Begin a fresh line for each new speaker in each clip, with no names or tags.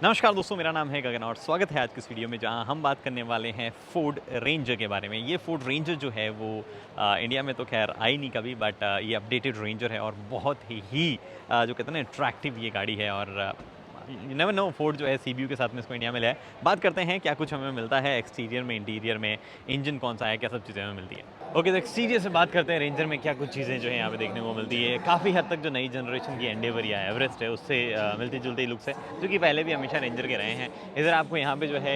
नमस्कार दोस्तों, मेरा नाम है गगन और स्वागत है आज की इस वीडियो में जहां हम बात करने वाले हैं फोर्ड रेंजर के बारे में। ये फोर्ड रेंजर जो है वो इंडिया में तो खैर आई नहीं कभी, बट ये अपडेटेड रेंजर है और बहुत ही जो कहते हैं ना अट्रैक्टिव ये गाड़ी है। और यू नेवर नो, फोर्ड जो है सीबीयू के साथ में इसको इंडिया में लाया है। बात करते हैं क्या कुछ हमें मिलता है एक्सटीरियर में, इंटीरियर में, इंजन कौन सा है, क्या सब चीज़ें हमें मिलती है। ओके, तो एक्सटीरियर से बात करते हैं रेंजर में क्या कुछ चीज़ें जो है यहाँ पे देखने को मिलती है। काफ़ी हद तक जो नई जनरेशन की एंडेवर या एवरेस्ट है उससे मिलती जुलती लुक्स है, जो कि पहले भी हमेशा रेंजर के रहे हैं। इधर आपको यहाँ पे जो है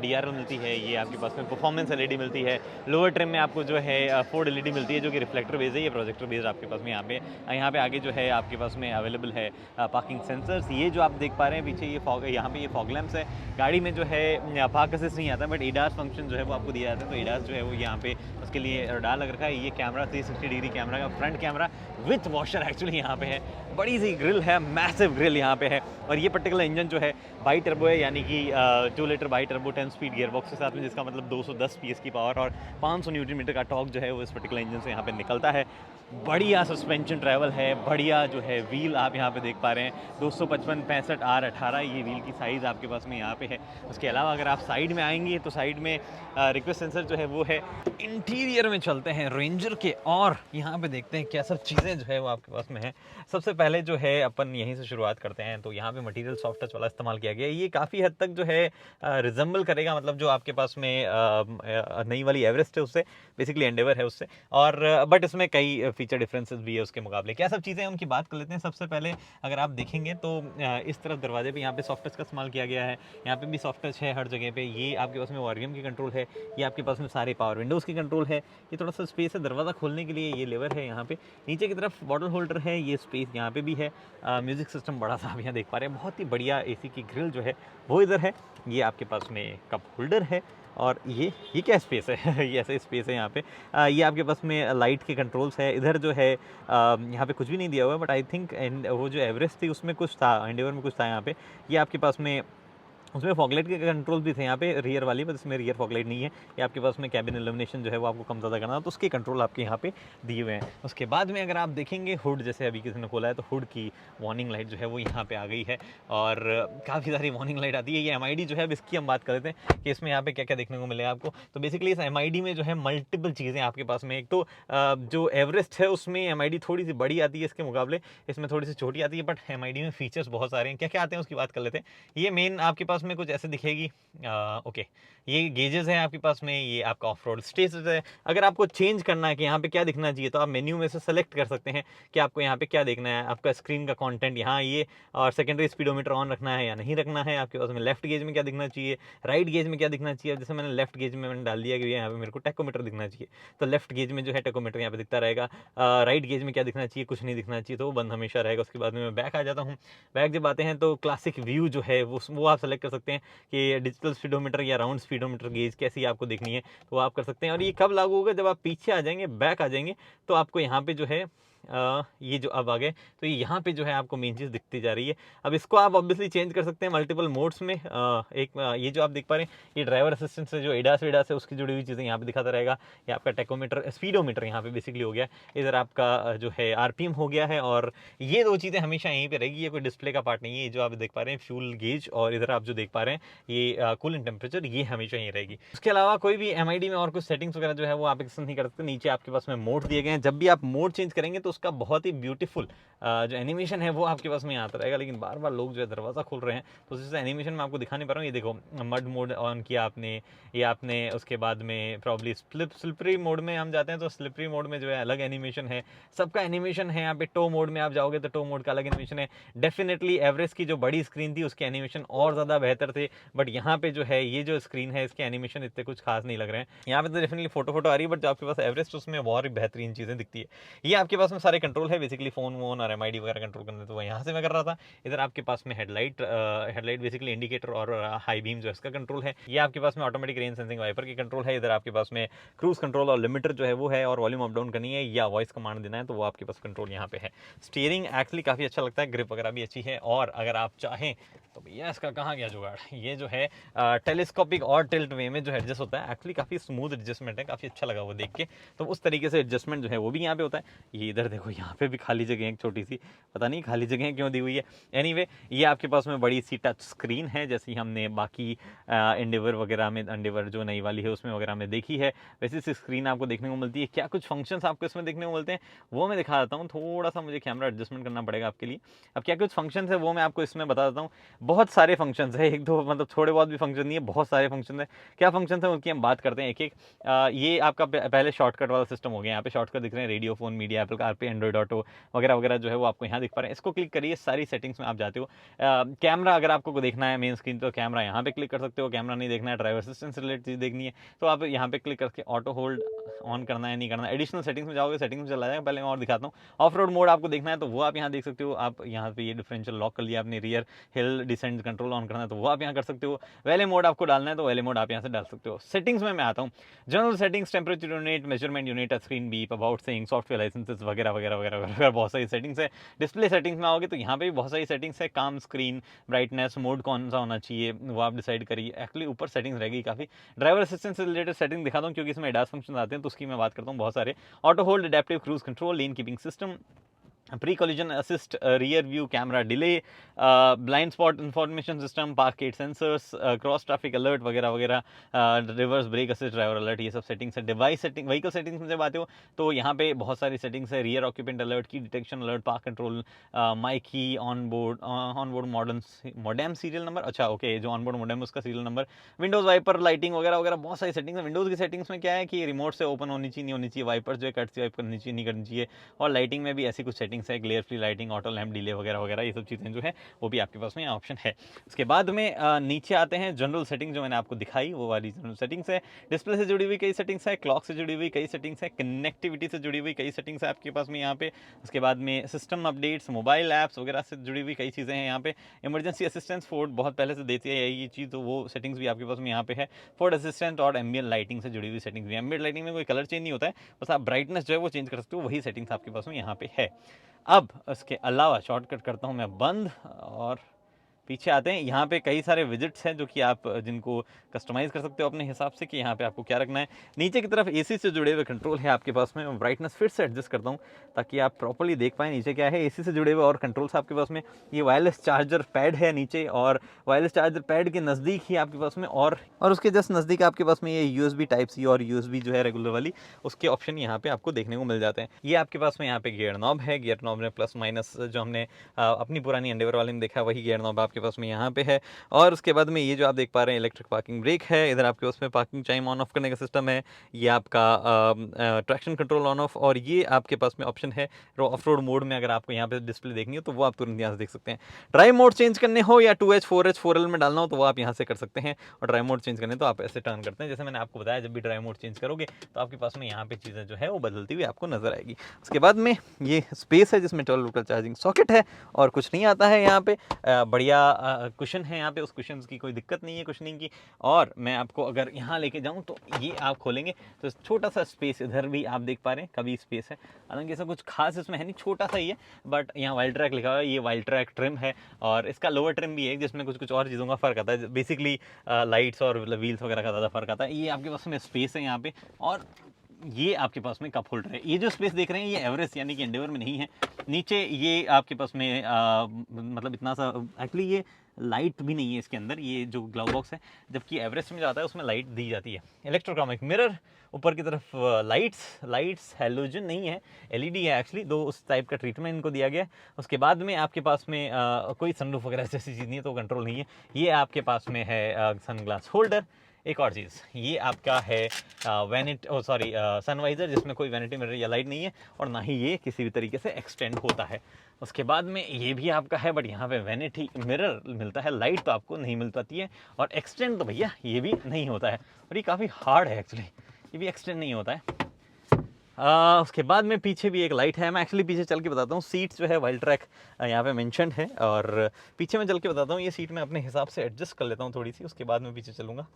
DRL मिलती है, ये आपके पास में परफॉर्मेंस LED मिलती है। लोअर ट्रिम में आपको जो है फोर्ड LED मिलती है, जो कि रिफ्लेक्टर बेस्ड है, ये प्रोजेक्टर बेस्ड आपके पास में यहाँ पे आगे जो है आपके पास में अवेलेबल है पार्किंग सेंसर्स। ये जो आप देख पा रहे हैं पीछे, ये यहाँ पे ये फॉग लैंप्स है। गाड़ी में जो है पार्क असिस्ट नहीं आता, बट ADAS फंक्शन जो है वो आपको दिया जाता है। तो ADAS जो है वो यहाँ पे उसके लिए डाल लग रखा है। ये कैमरा 360 डिग्री कैमरा का front camera with washer actually यहाँ पे है। बड़ी सी ग्रिल है, मैसिव ग्रिल यहाँ पे है। और ये पर्टिकुलर इंजन जो है बाई टर्बो है, यानी कि 2 litre by turbo 10 speed gearbox के साथ में, जिसका मतलब 210 PS की पावर और 500 न्यूटन मीटर का टॉर्क जो है वो इस पर्टिकुलर इंजन से यहाँ पे निकलता है। बढ़िया सस्पेंशन ट्रैवल है, बढ़िया जो है व्हील आप यहाँ पे देख पा रहे हैं 255 65 R18 ये व्हील की साइज़ आपके पास में यहाँ पे है। उसके अलावा अगर आप साइड में आएंगे तो साइड में रिक्वेस्ट सेंसर जो है वो है। इंटीरियर में चलते हैं रेंजर के और यहाँ पे देखते हैं क्या सब चीज़ें जो है वो आपके पास में है। सबसे पहले जो है अपन यहीं से शुरुआत करते हैं। तो यहाँ पे मटेरियल सॉफ्ट टच वाला इस्तेमाल किया गया है। ये काफ़ी हद तक जो है रिजेंबल करेगा, मतलब जो आपके पास में नई वाली एवरेस्ट है उससे, बेसिकली एंडेवर है उससे। और बट इसमें कई फीचर डिफरेंसेस भी है उसके मुकाबले। क्या सब चीज़ें हैं उनकी बात कर लेते हैं। सबसे पहले अगर आप देखेंगे तो इस तरफ दरवाजे पे यहाँ पे सॉफ्ट टच का इस्तेमाल किया गया है। यहाँ पे भी सॉफ्ट टच है हर जगह पे। ये आपके पास में वॉल्यूम की कंट्रोल है, ये आपके पास में सारे पावर विंडोज़ की कंट्रोल है। ये थोड़ा सा स्पेस है दरवाज़ा खोलने के लिए, ये लेवर है यहाँ पे। नीचे की तरफ बॉटल होल्डर है, ये स्पेस यहाँ पे भी है। म्यूजिक सिस्टम बड़ा सा आप यहाँ देख पा रहे हैं। बहुत ही बढ़िया AC की ग्रिल जो है वो इधर है। ये आपके पास में कप होल्डर है। और ये क्या स्पेस है ये ऐसा स्पेस है यहाँ पे। ये आपके पास में लाइट के कंट्रोल्स है। इधर जो है यहाँ पे कुछ भी नहीं दिया हुआ है, बट आई थिंक वो जो एवरेस्ट थी उसमें कुछ था, एंडेवर में कुछ था यहाँ पे। ये आपके पास में उसमें फॉगलाइट के कंट्रोल भी थे यहाँ पे रियर वाली, बट इसमें रियर फॉगलाइट नहीं है। ये आपके पास में कैबिन इल्यूमिनेशन जो है वो आपको कम ज़्यादा करना है, तो उसके कंट्रोल आपके यहाँ पे दिए हुए हैं। उसके बाद में अगर आप देखेंगे हुड, जैसे अभी किसी ने खोला है तो हुड की वार्निंग लाइट जो है वो यहाँ पे आ गई है। और काफ़ी सारी वार्निंग लाइट आती है। ये MID जो है, अब इसकी हम बात कर लेते हैं कि इसमें यहाँ पे क्या क्या देखने को मिलेगा आपको। तो बेसिकली इस MID में जो है मल्टीपल चीज़ें आपके पास में। एक तो जो एवरेस्ट है उसमें MID थोड़ी सी बड़ी आती है इसके मुकाबले, इसमें थोड़ी सी छोटी आती है, बट MID में फीचर्स बहुत सारे हैं। क्या क्या आते हैं उसकी बात कर लेते हैं। ये मेन आपके पास में कुछ ऐसे दिखेगी। ओके, ये गेजेस हैं आपके पास में। ये आपका ऑफ रोड स्टेटस है। अगर आपको चेंज करना है कि यहाँ पे क्या दिखना चाहिए, तो आप मेन्यू में से सेलेक्ट कर सकते हैं कि आपको यहाँ पे क्या देखना है। आपका स्क्रीन का कंटेंट यहाँ ये, और सेकेंडरी स्पीडोमीटर ऑन रखना है या नहीं रखना है। आपके पास में लेफ्ट गेज में क्या दिखना चाहिए, राइट गेज में क्या दिखना चाहिए। जैसे मैंने लेफ्ट गेज में मैंने डाल दिया कि यहाँ पे मेरे को टेकोमीटर दिखना चाहिए, तो लेफ्ट गेज में जो है टेकोमीटर यहाँ पे दिखता रहेगा। राइट गेज में क्या दिखना चाहिए, कुछ नहीं दिखना चाहिए, तो वो बंद हमेशा रहेगा। उसके बाद में मैं बैक आ जाता हूँ। बैक जब आते हैं तो क्लासिक व्यू जो है वो आप सेलेक्ट कर सकते हैं कि डिजिटल स्पीडोमीटर या राउंड स्पीडोमीटर गेज कैसी आपको देखनी है, तो आप कर सकते हैं। और ये कब लागू होगा, जब आप पीछे आ जाएंगे, बैक आ जाएंगे, तो आपको यहाँ पे जो है ये जो अब आ गए, तो ये यहाँ पे जो है आपको मेन चीज़ दिखती जा रही है। अब इसको आप ऑब्वियसली चेंज कर सकते हैं मल्टीपल मोड्स में। ये जो आप देख पा रहे हैं, ये ड्राइवर असिस्टेंट से जो ADAS वेडास है उसकी जुड़ी हुई चीज़ें यहाँ पे दिखाता रहेगा। ये आपका टेकोमीटर, स्पीडोमीटर यहाँ पे बेसिकली हो गया। इधर आपका जो है RPM हो गया है। और ये दो चीज़ें हमेशा यहीं पर रहेगी, ये कोई डिस्प्ले का पार्ट नहीं है। ये जो आप देख पा रहे हैं फ्यूल गेज, और इधर आप जो देख पा रहे हैं ये कूलिंग टेम्परेचर, ये हमेशा यहीं रहेगी। उसके अलावा कोई भी MID में और कुछ सेटिंग्स वगैरह जो है वो आप एक्सेस नहीं कर सकते। नीचे आपके पास में मोड दिए गए हैं। जब भी आप मोड चेंज करेंगे तो उसका बहुत ही ब्यूटीफुल जो एनिमेशन है वो आपके पास में आता रहेगा। लेकिन बार बार लोग जो है दरवाज़ा खोल रहे हैं, तो उस एनिमेशन में आपको दिखाने पा रहा हूँ। ये देखो, मड मोड ऑन किया आपने, ये आपने उसके बाद में प्रॉब्ली स्लिपरी मोड में हम जाते हैं, तो स्लिपरी मोड में जो है अलग एनिमेशन है, सबका एनिमेशन है। यहाँ पे टो मोड में आप जाओगे तो टो मोड का अलग एनिमेशन है। डेफिनेटली एवरेस्ट की जो बड़ी स्क्रीन थी उसके एनिमेशन और ज़्यादा बेहतर थे, बट यहाँ पे जो है ये जो स्क्रीन है इसके एनिमेशन इतने कुछ खास नहीं लग रहे हैं। यहाँ पे तो डेफिनेटली फोटो आ रही है, बट जो आपके पास एवरेस्ट उसमें और बेहतरीन चीज़ें दिखती है। ये आपके पास में सारे कंट्रोल है, बेसिकली फोन वोन और MID वगैरह कंट्रोल करने, तो वो यहाँ से मैं कर रहा था। इधर आपके पास में हेडलाइट बेसिकली इंडिकेटर और हाई बीम जो है इसका कंट्रोल है। ये आपके पास में ऑटोमेटिक रेन सेंसिंग वाइपर की कंट्रोल है। इधर आपके पास में क्रूज कंट्रोल और लिमिटर जो है वो है, और वॉल्यूम अप डाउन करनी है या वॉइस कमांड देना है तो वो आपके पास कंट्रोल यहाँ पे है। स्टीयरिंग एक्चुअली काफ़ी अच्छा लगता है, ग्रिप वगैरह भी अच्छी है। और अगर आप चाहें तो भैया इसका कहाँ गया जुगाड़, ये जो है टेलीस्कोपिक और टिल्ट वे में जो एडजस्ट होता है। एक्चुअली काफ़ी स्मूथ एडजस्टमेंट है, काफ़ी अच्छा लगा वो देख के। तो उस तरीके से एडजस्टमेंट जो है वो भी यहाँ पे होता है। ये इधर देखो यहाँ पे भी खाली जगह है एक छोटी सी, पता नहीं खाली जगह क्यों दी हुई है। एनीवे ये आपके पास में बड़ी सी टच स्क्रीन है, जैसे हमने बाकी एंडेवर वगैरह में, एंडेवर जो नई वाली है उसमें वगैरह में देखी है, वैसे सी स्क्रीन आपको देखने को मिलती है। क्या कुछ फंक्शंस आपको इसमें देखने को मिलते हैं वो मैं दिखा देता हूँ। थोड़ा सा मुझे कैमरा एडजस्टमेंट करना पड़ेगा आपके लिए। अब क्या कुछ फंक्शंस है वो मैं आपको इसमें बता देता हूँ। बहुत सारे फंक्शंस है, एक दो मतलब थोड़े बहुत भी फंक्शन नहीं है, बहुत सारे फंक्शन है। क्या फंक्शन है उनकी हम बात करते हैं एक एक। ये आपका पहले शॉर्टकट वाला सिस्टम हो गया, यहाँ पे शॉर्टकट दिख रहे हैं, radio phone, media, Apple CarPlay, Android auto वगैरह वगैरह जो है वो आपको यहाँ दिख पा रहे हैं। इसको क्लिक करिए, सारी सेटिंग्स में आप जाते हो। कैमरा अगर आपको देखना है मेन स्क्रीन तो कैमरा यहाँ पे क्लिक कर सकते हो, कैमरा नहीं देखना है, ड्राइवर असिस्टेंस से रिलेटेड चीज़ देखनी है तो आप यहाँ पे क्लिक करके ऑटो होल्ड ऑन करना है नहीं करना है। एडिशनल सेटिंग्स में जाओगे, सेटिंग्स में चला जाएगा। पहले मैं और दिखाता हूँ। ऑफ रोड मोड आपको देखना है तो वो आप यहाँ देख सकते हो। आप यहाँ पे ये डिफरेंशियल लॉक कर लिया आपने, rear hill descent control on करना है तो वो आप यहाँ कर सकते हो। वैले मोड आपको डालना है तो वैले मोड आप यहाँ से डाल सकते हो। सेटिंग्स में मैं आता हूँ। General settings, temperature unit, measurement unit, screen beep, about saying, software licences वगैरह वगैरह वगैरह वगैरह बहुत सारी सेटिंग्स है। डिस्प्ले सेटिंग्स में आओगे तो यहाँ पे भी बहुत सारी सेटिंग्स है। काम स्क्रीन, ब्राइटनेस, मोड कौन सा होना चाहिए वो आप डिसाइड करिए। एक्चुअली ऊपर सेटिंग्स रहेगी काफ़ी। ड्राइवर असिस्टेंस से रिलेटेड सेटिंग दिखाता हूँ क्योंकि इसमें एडास फंक्शन आते हैं तो उसकी मैं बात करता हूँ बहुत सारे। Auto hold, adaptive cruise control, lane keeping system, pre collision assist, rear view camera delay, blind spot information system, parked sensors, cross traffic alert वगैरह वगैरह, reverse brake assist, driver alert, ये सब सेटिंग्स है। डिवाइस सेटिंग, व्हीकल सेटिंग्स में जब आते हो तो यहाँ पे बहुत सारी सेटिंग्स है। Rear occupant alert, key detection alert, park control, MyKey, on board modem serial number, अच्छा ओके जो ऑन बोर्ड मॉडेम उसका serial number, windows wiper, lighting वगैरह वगैरह बहुत सारी सेटिंग्स है। विंडोज की सेटिंग्स में क्या है कि रिमोट से ओपन होनी चाहिए, नहीं होनी चाहिए, वाइपर जो है कट से वाइप करनी चाहिए, नहीं करनी चाहिए। और लाइटिंग में भी ऐसी कुछ सेटिंग्स है, glare free lighting, auto lamp delay वगैरह वगैरह, ये सब चीज़ें जो है वो भी आपके पास में ऑप्शन है। उसके बाद में नीचे आते हैं जनरल सेटिंग जो मैंने आपको दिखाई वो वाली जनरल सेटिंग्स है। डिस्प्ले से जुड़ी हुई कई सेटिंग्स है, क्लॉक से जुड़ी हुई कई सेटिंग्स है, कनेक्टिविटी से जुड़ी हुई कई सेटिंग्स है आपके पास में यहाँ पे। उसके बाद में सिस्टम अपडेट्स, मोबाइल ऐप्स वगैरह से जुड़ी हुई कई चीज़ें हैं यहाँ पे। इमरजेंसी असिस्टेंस फोर्ड बहुत पहले से देती है ये चीज़, तो वो सेटिंग्स भी आपके पास में यहाँ पे है। फोर्ड असिस्टेंट और एम्बिएंट लाइटिंग से जुड़ी हुई सेटिंग्स भी। एम्बिएंट लाइटिंग में कोई कलर चेंज नहीं होता है, बस आप ब्राइटनेस जो है वो चेंज कर सकते हो, वही सेटिंग्स आपके पास में यहाँ पे है। अब इसके अलावा शॉर्टकट करता हूँ मैं बंद और पीछे आते हैं। यहाँ पे कई सारे विजिट्स हैं जो कि आप जिनको कस्टमाइज़ कर सकते हो अपने हिसाब से कि यहाँ पे आपको क्या रखना है। नीचे की तरफ एसी से जुड़े हुए कंट्रोल है आपके पास में। मैं ब्राइटनेस फिर से एडजस्ट करता हूँ ताकि आप प्रॉपर्ली देख पाएँ नीचे क्या है। एसी से जुड़े हुए और कंट्रोल्स आपके पास में। ये वायरलेस चार्जर पैड है नीचे, और वायरलेस चार्जर पैड के नज़दीक ही आपके पास में और उसके जस्ट नज़दीक आपके पास में ये USB टाइप सी और USB जो है रेगुलर वाली, उसके ऑप्शन यहाँ पे आपको देखने को मिल जाते हैं। ये आपके पास में यहाँ पे गियर नॉब है। गियर नॉब में प्लस माइनस जो हमने अपनी पुरानी एंडेवर वाले में देखा वही गियर नॉब आपके पास में यहाँ पे है। और उसके बाद में ये जो आप देख पा रहे हैं इलेक्ट्रिक पार्किंग ब्रेक है। इधर आपके उसमें पार्किंग टाइम ऑन ऑफ करने का सिस्टम है। ये आपका ट्रैक्शन कंट्रोल ऑन ऑफ, और ये आपके पास में ऑप्शन है ऑफ रोड मोड में। अगर आपको यहाँ पे डिस्प्ले देखनी हो तो वो आप तुरंत यहाँ से देख सकते हैं। ड्राइव मोड चेंज करने हो या 2H 4H 4L में डालना हो तो वो आप यहाँ से कर सकते हैं। और ड्राइव मोड चेंज करने तो आप ऐसे टर्न करते हैं। जैसे मैंने आपको बताया, जब भी ड्राइव मोड चेंज करोगे तो आपके पास में यहाँ पे चीज़ें जो है वो बदलती हुई आपको नजर आएगी। उसके बाद में ये स्पेस है जिसमें 12 वोल्ट चार्जिंग सॉकेट है और कुछ नहीं आता है यहाँ पे। बढ़िया कुशन है यहाँ पे, उस कुशन की कोई दिक्कत नहीं है कुशनिंग की। और मैं आपको अगर यहाँ लेके जाऊँ तो ये आप खोलेंगे तो छोटा सा स्पेस इधर भी आप देख पा रहे हैं, कभी स्पेस है। हालांकि ऐसा कुछ खास इसमें है नहीं, छोटा सा ही है, बट यहाँ वाइल्ड ट्रैक लिखा हुआ है। ये वाइल्ड ट्रैक ट्रिम है और इसका लोअर ट्रिम भी है जिसमें कुछ कुछ और चीज़ों का फर्क आता है। बेसिकली लाइट्स और व्हील्स वगैरह का ज़्यादा फर्क आता है। ये आपके पास में स्पेस है यहाँ पे, और ये आपके पास में कप होल्डर है। ये जो स्पेस देख रहे हैं ये एवरेस्ट यानी कि एंडेवर में नहीं है। नीचे ये आपके पास में मतलब इतना सा, एक्चुअली ये लाइट भी नहीं है इसके अंदर, ये जो ग्लव बॉक्स है, जबकि एवरेस्ट में जाता है उसमें लाइट दी जाती है। इलेक्ट्रोक्रोमिक मिरर, ऊपर की तरफ लाइट्स हैलोजन नहीं है, LED है एक्चुअली, दो उस टाइप का ट्रीटमेंट इनको दिया गया है। उसके बाद में आपके पास में कोई सनरूफ वगैरह जैसी चीज़ नहीं है तो कंट्रोल नहीं है। ये आपके पास में है सनग्लास होल्डर। एक और चीज़, ये आपका है सनवाइज़र जिसमें कोई वैनिटी मिरर या लाइट नहीं है और ना ही ये किसी भी तरीके से एक्सटेंड होता है। उसके बाद में ये भी आपका है, बट यहाँ पे वैनिटी मिरर मिलता है, लाइट तो आपको नहीं मिल पाती है, और एक्सटेंड तो भैया ये भी नहीं होता है, और ये काफ़ी हार्ड है एक्चुअली, ये भी एक्सटेंड नहीं होता है। उसके बाद में पीछे भी एक लाइट है। मैं एक्चुअली पीछे चल के बताता हूँ। सीट्स जो है वाइल्ड ट्रैक यहाँ पे मेंशन है, और पीछे मैं चल के बताता हूँ। ये सीट मैं अपने हिसाब से एडजस्ट कर लेता हूँ थोड़ी सी, उसके बाद में पीछे चलूँगा।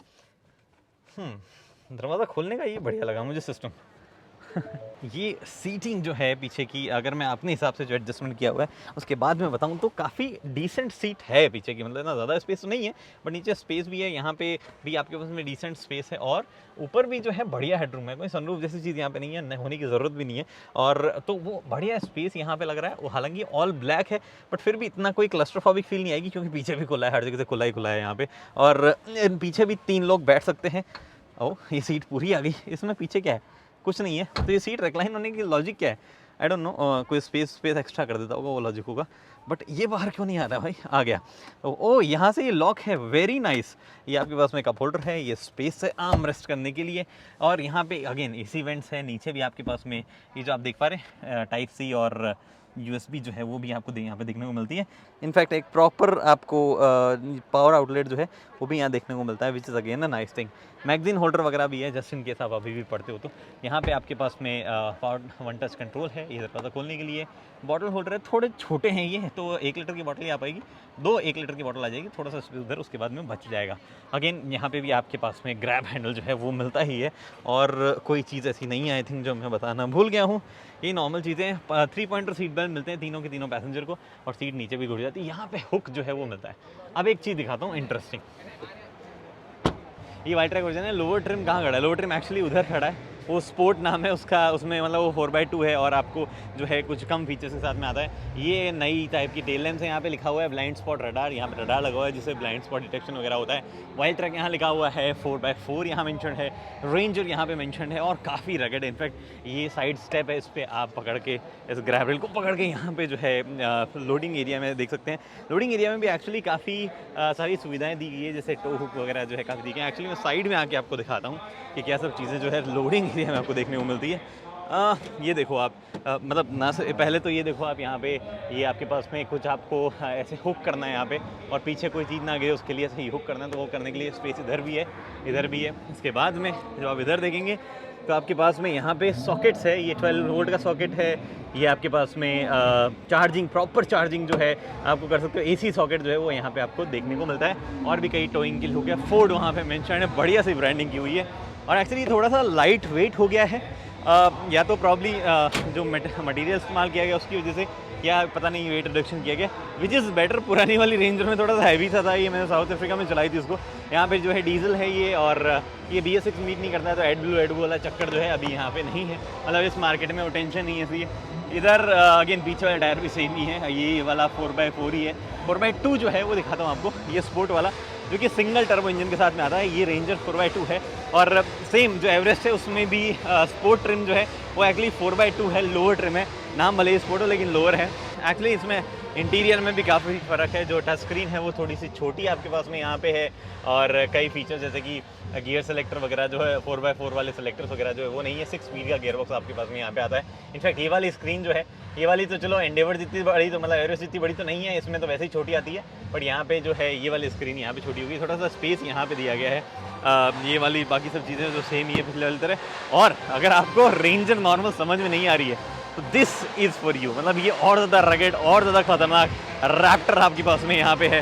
दरवाज़ा खोलने का ये बढ़िया लगा मुझे सिस्टम। ये सीटिंग जो है पीछे की, अगर मैं अपने हिसाब से जो एडजस्टमेंट किया हुआ है उसके बाद मैं बताऊं तो काफ़ी डिसेंट सीट है पीछे की, मतलब ना ज़्यादा स्पेस तो नहीं है बट नीचे स्पेस भी है, यहाँ पे भी आपके पास में डिसेंट स्पेस है और ऊपर भी जो है बढ़िया हेडरूम है, कोई सनरूफ जैसी चीज़ यहाँ पे नहीं है, होने की ज़रूरत भी नहीं है। और तो वो बढ़िया स्पेस यहाँ पे लग रहा है, वो हालांकि ऑल ब्लैक है बट फिर भी इतना कोई क्लस्ट्रोफोबिक फील नहीं आएगी क्योंकि पीछे भी खुला है, हर जगह से खुला ही खुला है यहाँ पे। और पीछे भी 3 लोग बैठ सकते हैं। ओ ये सीट पूरी आ गई, इसमें पीछे क्या है, कुछ नहीं है। तो ये सीट रिक्लाइन होने की लॉजिक क्या है, आई डोंट नो, कोई स्पेस एक्स्ट्रा कर देता होगा, वो लॉजिक होगा। बट ये बाहर क्यों नहीं आ रहा भाई, आ गया। ओ यहाँ से ये लॉक है, वेरी नाइस। ये आपके पास में कप होल्डर है, ये स्पेस है आर्म रेस्ट करने के लिए। और यहाँ पे अगेन एसी वेंट्स है, नीचे भी आपके पास में ये जो आप देख पा रहे हैं टाइप सी और USB जो है वो भी आपको यहाँ पे देखने को मिलती है। इनफैक्ट एक प्रॉपर आपको पावर आउटलेट जो है वो भी यहाँ देखने को मिलता है, which is again a nice thing. Magazine holder वगैरह भी है, जस्ट इन केस आप अभी भी पढ़ते हो तो। यहाँ पे आपके पास में पावर 1 टच कंट्रोल है ये दरवाज़ा खोलने के लिए। बॉटल होल्डर है, थोड़े छोटे हैं ये, तो 1 लीटर की बॉटल ही आ पाएगी, 2 1 लीटर की बॉटल आ जाएगी, थोड़ा सा स्पेस उधर उसके बाद में बच जाएगा। अगेन यहाँ पे भी आपके पास में ग्रैब हैंडल जो है वो मिलता ही है, और कोई चीज़ ऐसी नहीं है आई थिंक जो मैं बताना भूल गया हूँ। ये नॉर्मल चीज़ें हैं। 3 पॉइंटर सीट बेल्ट मिलते हैं तीनों के तीनों पैसेंजर को, और सीट नीचे भी घुट जाती है। यहाँ पे हुक जो है वो मिलता है। अब एक चीज़ दिखाता हूँ इंटरेस्टिंग, ये वाइट ट्रैक वर्जन है। लोअर ट्रिम कहाँ खड़ा है, लोअर ट्रिम एक्चुअली उधर खड़ा है, वो स्पोर्ट नाम है उसका, उसमें मतलब वो 4x2 है और आपको जो है कुछ कम फीचर्स के साथ में आता है। ये नई टाइप की टेल लैम्प्स है, यहाँ पे लिखा हुआ है ब्लाइंड स्पॉट रडार, यहाँ पे रडार लगा हुआ है जिससे ब्लाइंड स्पॉट डिटेक्शन वगैरह होता है। वाइट ट्रैक यहाँ लिखा हुआ है, 4x4 यहाँ मेंशन है, रेंजर यहाँ पे मेंशन है, और काफ़ी रगड़। इनफैक्ट ये साइड स्टेप है, इस पर आप पकड़ के इस ग्रैब रेल को पकड़ के यहाँ पे जो है लोडिंग एरिया में देख सकते हैं। लोडिंग एरिया में भी एक्चुअली काफ़ी सारी सुविधाएं दी गई है, जैसे टो हुक वगैरह जो है काफ़ी दी गई है। एक्चुअली मैं साइड में आके आपको दिखाता हूँ कि क्या सब चीज़ें जो है लोडिंग एरिया में आपको देखने को मिलती है। ये देखो आप, मतलब ना से पहले तो ये देखो आप, यहाँ पे ये आपके पास में कुछ आपको ऐसे हुक करना है यहाँ पे, और पीछे कोई चीज़ ना गिरे उसके लिए ऐसे ही हुक करना है, तो वो करने के लिए स्पेस इधर भी है, इधर भी है। इसके बाद में जब आप इधर देखेंगे तो आपके पास में यहाँ पे सॉकेट्स है, ये 12 वोल्ट का सॉकेट है। ये आपके पास में चार्जिंग, प्रॉपर चार्जिंग जो है आपको कर सकते हो। AC सॉकेट जो है वो यहाँ पे आपको देखने को मिलता है, और भी कई टोइंग के लिए हो गया। फोर्ड वहाँ पे मेंशन है, बढ़िया सी ब्रांडिंग की हुई है, और एक्चुअली थोड़ा सा लाइट वेट हो गया है, या तो प्रॉब्ली जो मटेरियल इस्तेमाल किया गया उसकी वजह से, या पता नहीं वेट रिडक्शन किया गया, विच इज़ बेटर। पुरानी वाली रेंजर में थोड़ा सा हैवी था ये, मैंने साउथ अफ्रीका में चलाई थी उसको। यहाँ पे जो है डीजल है ये, और ये BS6 मीट नहीं करता है, तो एडब्लू वाला चक्कर जो है अभी यहाँ पे नहीं है, मतलब इस मार्केट में वो टेंशन नहीं है। इसलिए इधर अगेन पीछे वाला टायर भी सेम ही है, ये वाला 4x4 ही है। 4x2 जो है वो दिखाता हूँ आपको, ये स्पोर्ट वाला जो कि सिंगल टर्बो इंजन के साथ में आता है, ये रेंजर 4x2 है। और सेम जो एवरेस्ट है उसमें भी स्पोर्ट ट्रिम जो है वो एक्चुअली 4x2 है, लोअर ट्रिम है, नाम भले ही स्पोर्ट हो लेकिन लोअर है। एक्चुअली इसमें इंटीरियर में भी काफ़ी फ़र्क है, जो टच स्क्रीन है वो थोड़ी सी छोटी आपके पास में यहाँ पे है, और कई फीचर्स जैसे कि गियर सेलेक्टर वगैरह जो है 4x4 वाले सेलेक्टर्स वगैरह जो है वो नहीं है। 6 स्पीड का गियर बॉक्स आपके पास में यहाँ पे आता है। इनफैक्ट ये वाली स्क्रीन जो है, ये वाली तो चलो एंडेवर जितनी बड़ी, तो मतलब एवरेस्ट जितनी बड़ी तो नहीं है, इसमें तो वैसे ही छोटी आती है, बट यहाँ पे जो है ये वाली स्क्रीन यहाँ पे छोटी होगी, थोड़ा सा स्पेस यहाँ पे दिया गया है। ये वाली बाकी सब चीज़ें जो सेम ही है पिछले वाली तरह। और अगर आपको रेंजर नॉर्मल समझ में नहीं आ रही है तो दिस इज़ फॉर यू, मतलब ये और ज़्यादा रगेड, और ज़्यादा खतरनाक रैप्टर आपके पास में यहाँ पे है।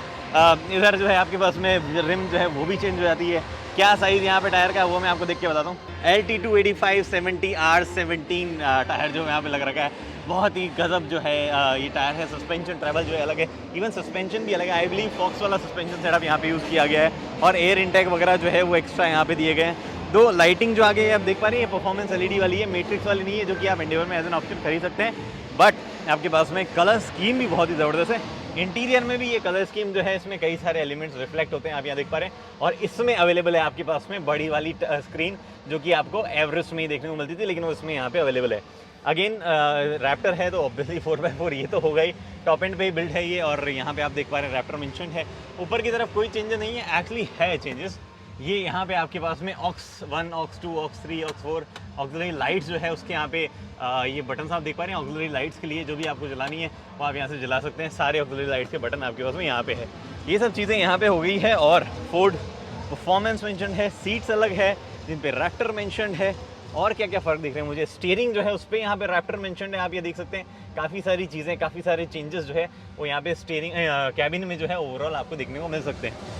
इधर जो है आपके पास में रिम जो है वो भी चेंज हो जाती है। क्या साइज़ यहाँ पे टायर का वो मैं आपको देख के बताता हूँ। LT285 70 R17 टायर जो यहाँ पे लग रखा है, बहुत ही गजब जो है ये टायर है। सस्पेंशन ट्रैवल जो है अलग है, इवन सस्पेंशन भी अलग है। आई बिलीव फॉक्स वाला सस्पेंशन सेटअप यहाँ पे यूज़ किया गया है, और एयर इंटेक वगैरह जो है वो एक्स्ट्रा यहाँ पे दिए गए हैं। 2 लाइटिंग जो आगे आप देख पा रही है, परफॉर्मेंस LED वाली है, मैट्रिक्स वाली नहीं है, जो कि आप एंडेवर में एज एन ऑप्शन खरीद सकते हैं। बट आपके पास में कलर स्कीम भी बहुत ही ज़बरदस्त है। इंटीरियर में भी ये कलर स्कीम जो है, इसमें कई सारे एलिमेंट्स रिफ्लेक्ट होते हैं, आप यहाँ देख पा रहे हैं। और इसमें अवेलेबल है आपके पास में बड़ी वाली स्क्रीन, जो कि आपको एवरेस्ट में ही देखने को मिलती थी, लेकिन वो इसमें यहाँ पे अवेलेबल है। अगेन रैप्टर है तो ऑब्वियसली 4x4 ये तो हो गई, टॉप एंड पे ही बिल्ड है ये। और यहाँ पे आप देख पा रहे हैं रैप्टर मेंशन है। ऊपर की तरफ कोई चेंजेस नहीं है, एक्चुअली है चेंजेस। ये यहाँ पे आपके पास में AUX 1, AUX 2, AUX 3, AUX 4 auxiliary lights जो है उसके यहाँ पे ये बटन आप देख पा रहे हैं। ऑक्सिलरी लाइट्स के लिए जो भी आपको जलानी है वो आप यहाँ से जला सकते हैं। सारे ऑक्सिलरी लाइट्स के बटन आपके पास में यहाँ पे है। ये सब चीज़ें यहाँ पे हो गई है। और फोर्ड परफॉर्मेंस मेंशन है, सीट्स अलग है जिन पे रैप्टर मेंशन है। और क्या क्या फ़र्क दिख रहे हैं मुझे, स्टीयरिंग जो है उस पर यहाँ पे रैप्टर मेंशन है, आप ये देख सकते हैं। काफ़ी सारी चीज़ें, काफ़ी सारे चेंजेस जो है वो यहाँ पे स्टीयरिंग कैबिन में जो है ओवरऑल आपको देखने को मिल सकते हैं।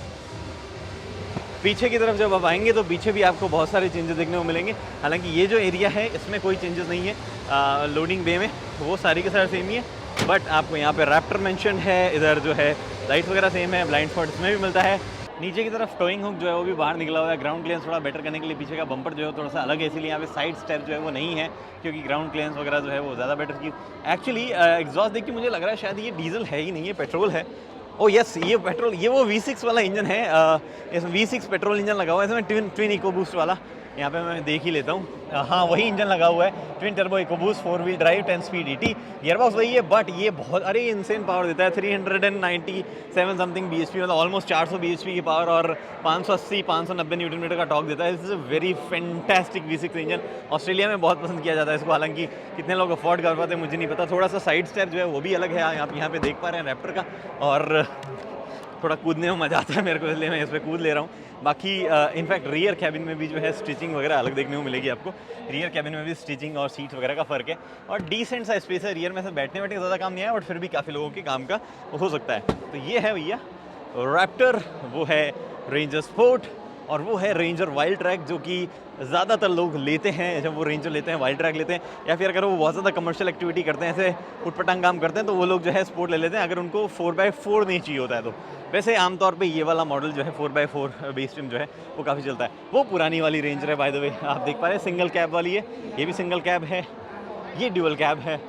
पीछे की तरफ जब आप आएंगे तो पीछे भी आपको बहुत सारे चेंजेस देखने को मिलेंगे। हालांकि ये जो एरिया है इसमें कोई चेंजेस नहीं है लोडिंग बे में, वो सारी के सारे सेम ही है। बट आपको यहाँ पे रैप्टर मेंशन है, इधर जो है लाइट्स वगैरह सेम है, ब्लाइंड स्पॉट इसमें भी मिलता है। नीचे की तरफ टोइंग हुक जो है वो भी बाहर निकला हुआ है, ग्राउंड क्लियरेंस थोड़ा बेटर करने के लिए। पीछे का बम्पर जो है थोड़ा सा अलग है, इसीलिए यहाँ पे साइड स्टेप जो है वो नहीं है, क्योंकि ग्राउंड क्लियरेंस वगैरह जो है वो ज़्यादा बेटर की। एक्चुअली एग्जॉस्ट देख के मुझे लग रहा है शायद ये डीजल है ही नहीं, ये पेट्रोल है। ओ यस, ये पेट्रोल, ये वो V6 वाला इंजन है। इसमें V6 पेट्रोल इंजन लगा हुआ है इसमें, ट्विन इको बूस्ट वाला। यहाँ पे मैं देख ही लेता हूँ, हाँ वही इंजन लगा हुआ है, twin turbo EcoBoost 4 wheel drive 10 speed ET। Gearbox वही है, बट ये बहुत अरे इंसेन पावर देता है, 397 समथिंग bhp, मतलब ऑलमोस्ट 400 bhp की पावर, और 580-590 न्यूटन मीटर का टॉर्क देता है। This is a very fantastic V6 engine. Australia में बहुत पसंद किया जाता है इसको, हालांकि कितने लोग अफोर्ड कर पाते हैं मुझे नहीं पता। थोड़ा सा साइड स्टेप जो है वो भी अलग है, आप यहाँ पे देख पा रहे हैं रैप्टर का, और थोड़ा कूदने में मज़ा आता है मेरे को, इसलिए मैं इस पर कूद ले रहा हूँ। बाकी इनफैक्ट रियर कैबिन में भी जो है स्टिचिंग वगैरह अलग देखने को मिलेगी आपको। रियर कैबिन में भी स्टिचिंग और सीट्स वगैरह का फ़र्क है, और डिसेंट सा स्पेस है रियर में से। बैठने बैठने ज़्यादा काम नहीं आया, बट फिर भी काफ़ी लोगों के काम का हो सकता है। तो ये है भैया रैप्टर, वो है रेंजर स्पोर्ट, और वो है रेंजर वाइल्ड ट्रैक, जो कि ज़्यादातर लोग लेते हैं जब वो रेंजर लेते हैं, वाइल्ड ट्रैक लेते हैं, या फिर अगर वो बहुत ज़्यादा कमर्शियल एक्टिविटी करते हैं, ऐसे उटपटांग काम करते हैं, तो वो लोग जो है स्पोर्ट ले लेते हैं, अगर उनको 4x4 नहीं चाहिए होता है तो। वैसे आमतौर पे ये वाला मॉडल जो है 4x4 बेस ट्रिम जो है वो काफ़ी चलता है। वो पुरानी वाली रेंजर है बाय द वे, आप देख पा रहे हैं, सिंगल कैब वाली है, ये भी सिंगल कैब है, ये ड्यूअल कैब है,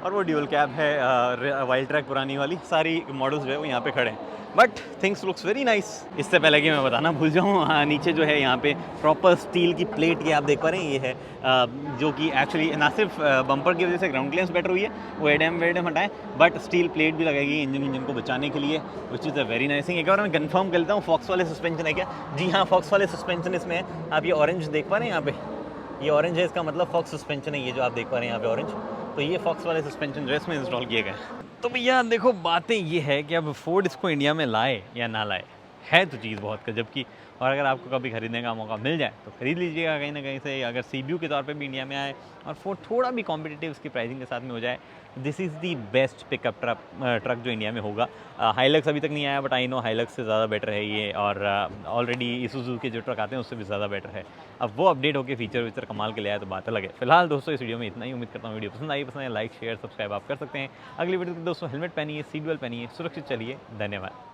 और वो ड्यूअल कैब है वाइल्ड ट्रैक पुरानी वाली। सारी मॉडल्स जो है वो यहाँ पे खड़े हैं, but things looks very nice. इससे पहले कि मैं बताना भूल जाऊँ, हाँ नीचे जो है यहाँ पे प्रॉपर स्टील की प्लेट, ये आप देख पा रहे हैं, ये है जो कि एक्चुअली ना सिर्फ बम्पर की वजह से ग्राउंड क्लियरेंस बेटर हुई है, वो एडम वेडम हटाएं, बट स्टील प्लेट भी लगाएगी इंजन को बचाने के लिए, which is a very nice thing. एक बार मैं कंफर्म कर लेता हूँ, फॉक्स वाले सस्पेंशन है क्या? जी हाँ, फॉक्स वाले सस्पेंशन इसमें है। आप ये ऑरेंज देख पा रहे हैं यहाँ पे, ये ऑरेंज है, इसका मतलब फॉक्स सस्पेंशन है, ये जो आप देख पा रहे हैं यहाँ पे ऑरेंज, तो ये फॉक्स वाले सस्पेंशन जो है इसमें इंस्टॉल किए गए। तो भैया देखो, बातें ये है कि अब फोर्ड इसको इंडिया में लाए या ना लाए, है तो चीज़ बहुत गजब की, और अगर आपको कभी खरीदने का मौका मिल जाए तो खरीद लीजिएगा कहीं ना कहीं से। अगर CBU के तौर पे भी इंडिया में आए और फोर्ड थोड़ा भी कॉम्पिटिटिव उसकी प्राइसिंग के साथ में हो जाए, this is the best pickup truck जो इंडिया में होगा। हाइलक्स अभी तक नहीं आया, बट आई नो हाइलक्स से ज़्यादा बेटर है ये, और ऑलरेडी इसूज़ू के जो ट्रक आते हैं उससे भी ज़्यादा बेटर है। अब वो अपडेट होकर फीचर कमाल के ले आए तो बात अलग है। फिलहाल दोस्तों इस वीडियो में इतना ही, उम्मीद करता हूँ वीडियो पसंद आई, लाइक शेयर सब्सक्राइब आप कर सकते हैं। अगली वीडियो दोस्तों हेलमेट पहनिए, सीट बेल्ट पहनिए, सुरक्षित चलिए। धन्यवाद।